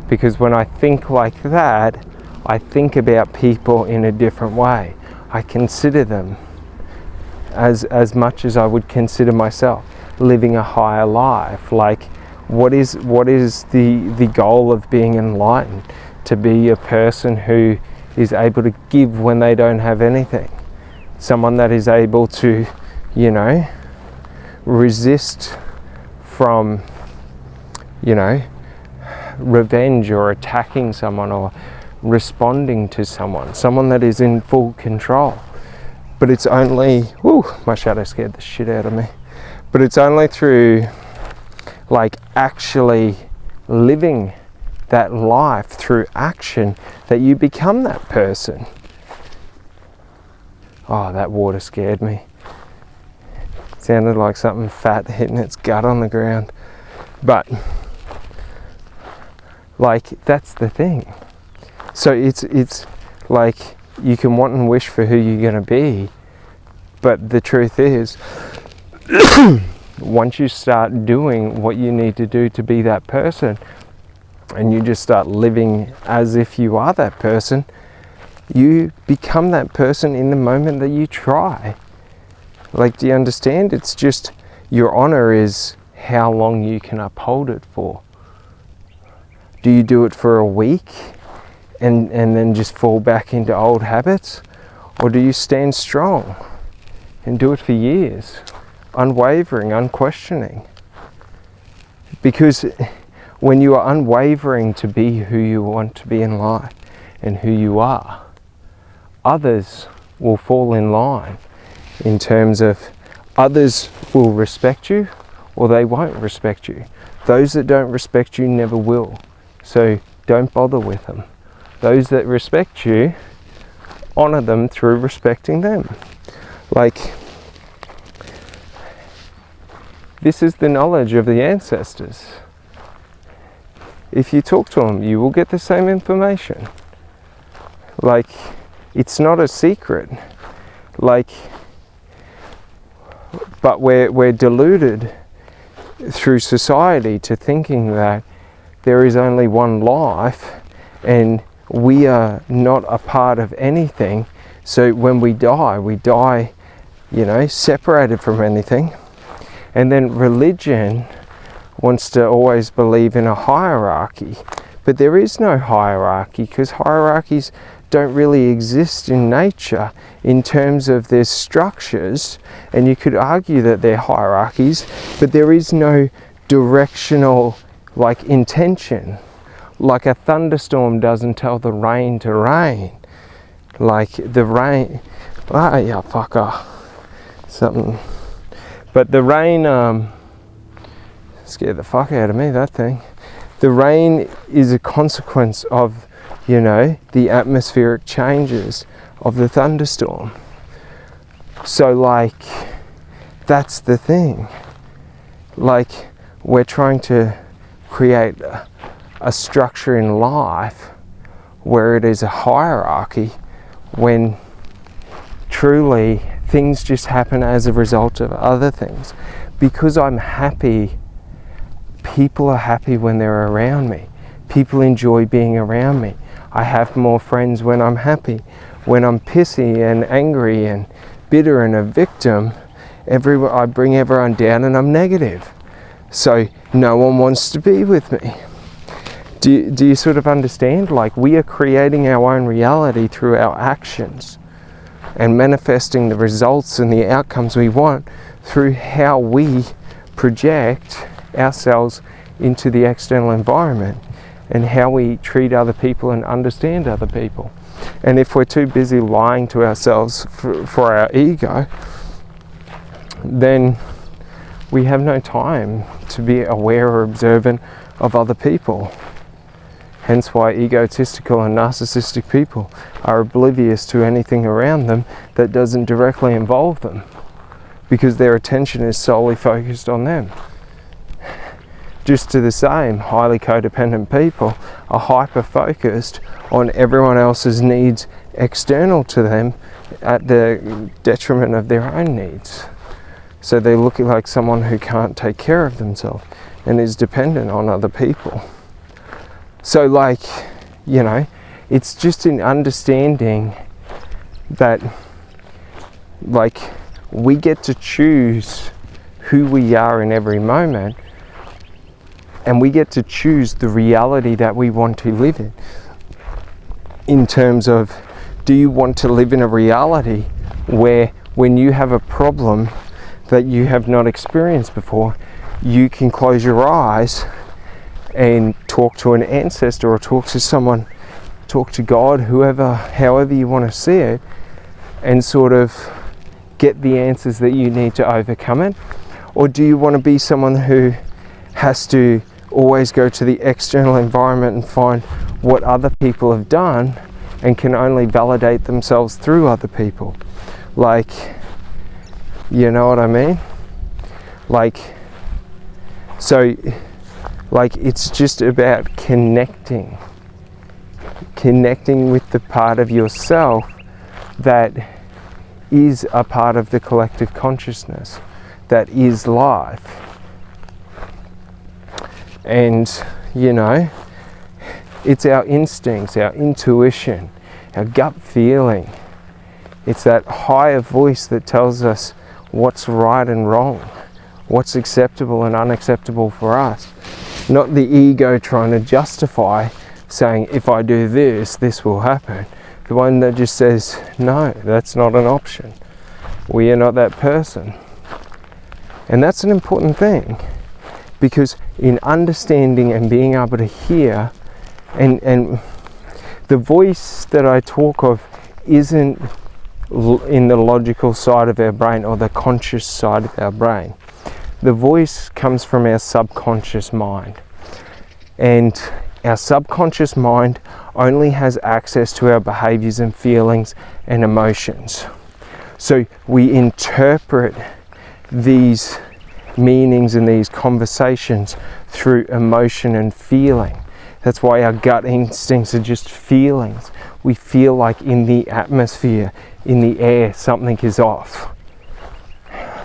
Because when I think like that, I think about people in a different way. I consider them as much as I would consider myself, living a higher life. Like, what is the goal of being enlightened? To be a person who is able to give when they don't have anything. Someone that is able to, you know, resist from, you know, revenge or attacking someone or responding to someone. Someone that is in full control. But it's only, whoo, my shadow scared the shit out of me. But it's only through, like, actually living that life through action that you become that person. Oh, that water scared me. It sounded like something fat hitting its gut on the ground. But, like, that's the thing. So it's like, you can want and wish for who you're going to be, but the truth is, once you start doing what you need to do to be that person, and you just start living as if you are that person, you become that person in the moment that you try. Like, do you understand? It's just, your honor is how long you can uphold it for. Do you do it for a week and then just fall back into old habits? Or do you stand strong and do it for years, unwavering, unquestioning? Because when you are unwavering to be who you want to be in life and who you are, others will fall in line, in terms of others will respect you or they won't respect you. Those that don't respect you never will. So don't bother with them. Those that respect you, honor them through respecting them. Like, this is the knowledge of the ancestors. If you talk to them, you will get the same information. Like, it's not a secret. Like, but we're deluded through society to thinking that there is only one life and we are not a part of anything. So when we die, you know, separated from anything. And then religion wants to always believe in a hierarchy, but there is no hierarchy, because hierarchies don't really exist in nature in terms of their structures, and you could argue that they're hierarchies, but there is no directional, like, intention. Like, a thunderstorm doesn't tell the rain to rain. Like, the rain, yeah, fucker, something. But the rain, scared the fuck out of me, that thing. The rain is a consequence of, you know, the atmospheric changes of the thunderstorm. So, like, that's the thing. Like, we're trying to create a structure in life where it is a hierarchy, when truly things just happen as a result of other things. Because I'm happy, people are happy when they're around me. People enjoy being around me. I have more friends when I'm happy. When I'm pissy and angry and bitter and a victim, I bring everyone down and I'm negative. So no one wants to be with me. Do you sort of understand? Like, we are creating our own reality through our actions and manifesting the results and the outcomes we want through how we project ourselves into the external environment and how we treat other people and understand other people. And if we're too busy lying to ourselves for our ego, then we have no time to be aware or observant of other people. Hence why egotistical and narcissistic people are oblivious to anything around them that doesn't directly involve them, because their attention is solely focused on them. Just to the same, highly codependent people are hyper-focused on everyone else's needs external to them at the detriment of their own needs. So they look like someone who can't take care of themselves and is dependent on other people. So like, you know, it's just in understanding that like we get to choose who we are in every moment, and we get to choose the reality that we want to live in terms of, do you want to live in a reality where when you have a problem that you have not experienced before, you can close your eyes and talk to an ancestor or talk to someone, talk to God, whoever, however you want to see it, and sort of get the answers that you need to overcome it? Or do you want to be someone who has to always go to the external environment and find what other people have done and can only validate themselves through other people? Like, you know what I mean? Like, so, like, it's just about connecting with the part of yourself that is a part of the collective consciousness, that is life. And, you know, it's our instincts, our intuition, our gut feeling. It's that higher voice that tells us what's right and wrong, what's acceptable and unacceptable for us. Not the ego trying to justify, saying, if I do this, this will happen. The one that just says, no, that's not an option. We are not that person. And that's an important thing, because in understanding and being able to hear, and the voice that I talk of isn't in the logical side of our brain or the conscious side of our brain. The voice comes from our subconscious mind. And our subconscious mind only has access to our behaviors and feelings and emotions. So we interpret these meanings and these conversations through emotion and feeling. That's why our gut instincts are just feelings. We feel like in the atmosphere, in the air, something is off.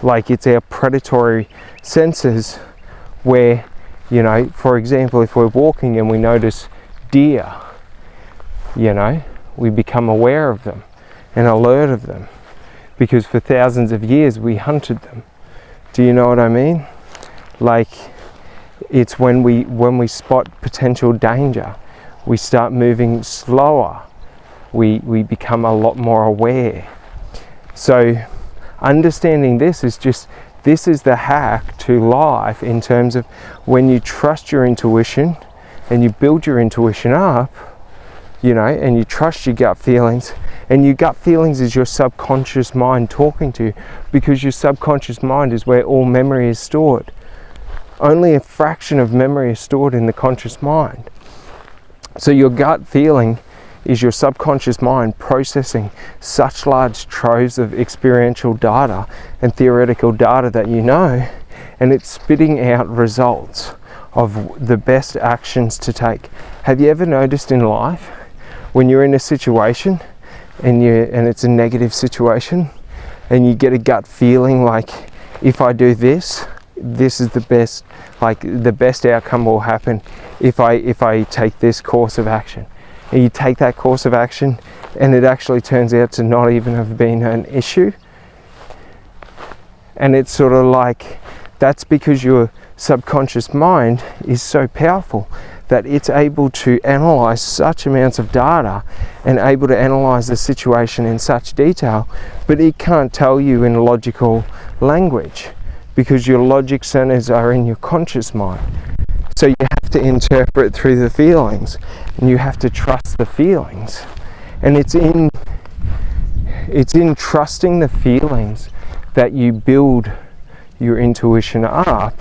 Like it's our predatory senses where, you know, for example, if we're walking and we notice deer, you know, we become aware of them and alert of them because for thousands of years we hunted them. Do you know what I mean? Like, it's when we spot potential danger, we start moving slower. We become a lot more aware. So understanding this is the hack to life in terms of when you trust your intuition and you build your intuition up, you know, and you trust your gut feelings, and your gut feelings is your subconscious mind talking to you, because your subconscious mind is where all memory is stored. Only a fraction of memory is stored in the conscious mind. So your gut feeling is your subconscious mind processing such large troves of experiential data and theoretical data that you know, and it's spitting out results of the best actions to take. Have you ever noticed in life when you're in a situation and it's a negative situation and you get a gut feeling like, if I do this, this is the best, like the best outcome will happen if I take this course of action. And you take that course of action and it actually turns out to not even have been an issue. And it's sort of like, that's because your subconscious mind is so powerful that it's able to analyze such amounts of data and able to analyze the situation in such detail, but it can't tell you in logical language because your logic centers are in your conscious mind. So you have to interpret through the feelings, and you have to trust the feelings. And it's in trusting the feelings that you build your intuition up,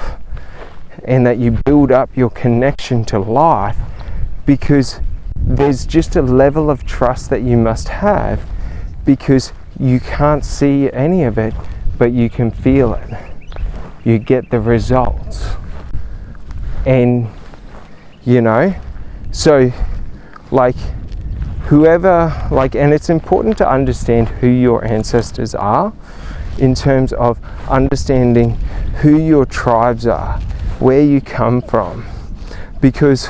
and that you build up your connection to life, because there's just a level of trust that you must have, because you can't see any of it, but you can feel it. You get the results. And, you know, so like whoever, like, and it's important to understand who your ancestors are in terms of understanding who your tribes are, where you come from, because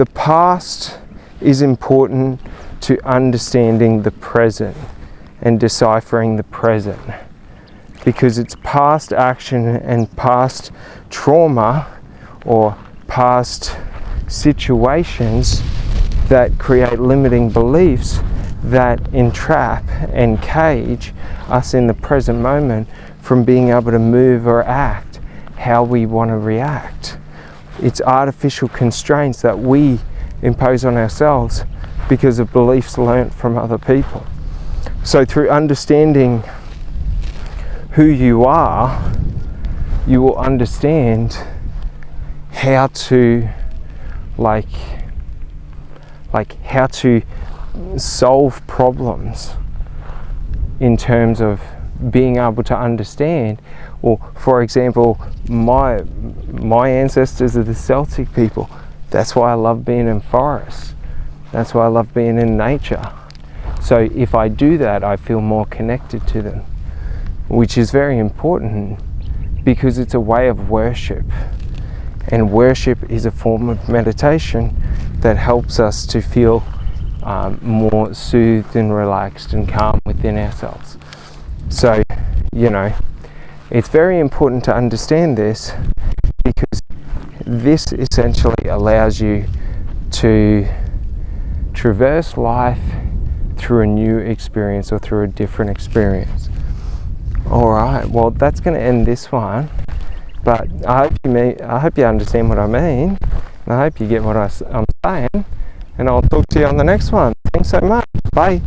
the past is important to understanding the present and deciphering the present, because it's past action and past trauma or past situations that create limiting beliefs that entrap and cage us in the present moment from being able to move or act how we want to react. It's artificial constraints that we impose on ourselves because of beliefs learnt from other people. So through understanding who you are, you will understand how to how to solve problems in terms of being able to understand. Or for example, my ancestors are the Celtic people. That's why I love being in forests. That's why I love being in nature. So if I do that, I feel more connected to them, which is very important because it's a way of worship. And worship is a form of meditation that helps us to feel more soothed and relaxed and calm within ourselves. So, it's very important to understand this, because this essentially allows you to traverse life through a new experience or through a different experience. Alright, well that's going to end this one, but I hope you understand what I mean, and I hope you get what I'm saying, and I'll talk to you on the next one. Thanks so much. Bye.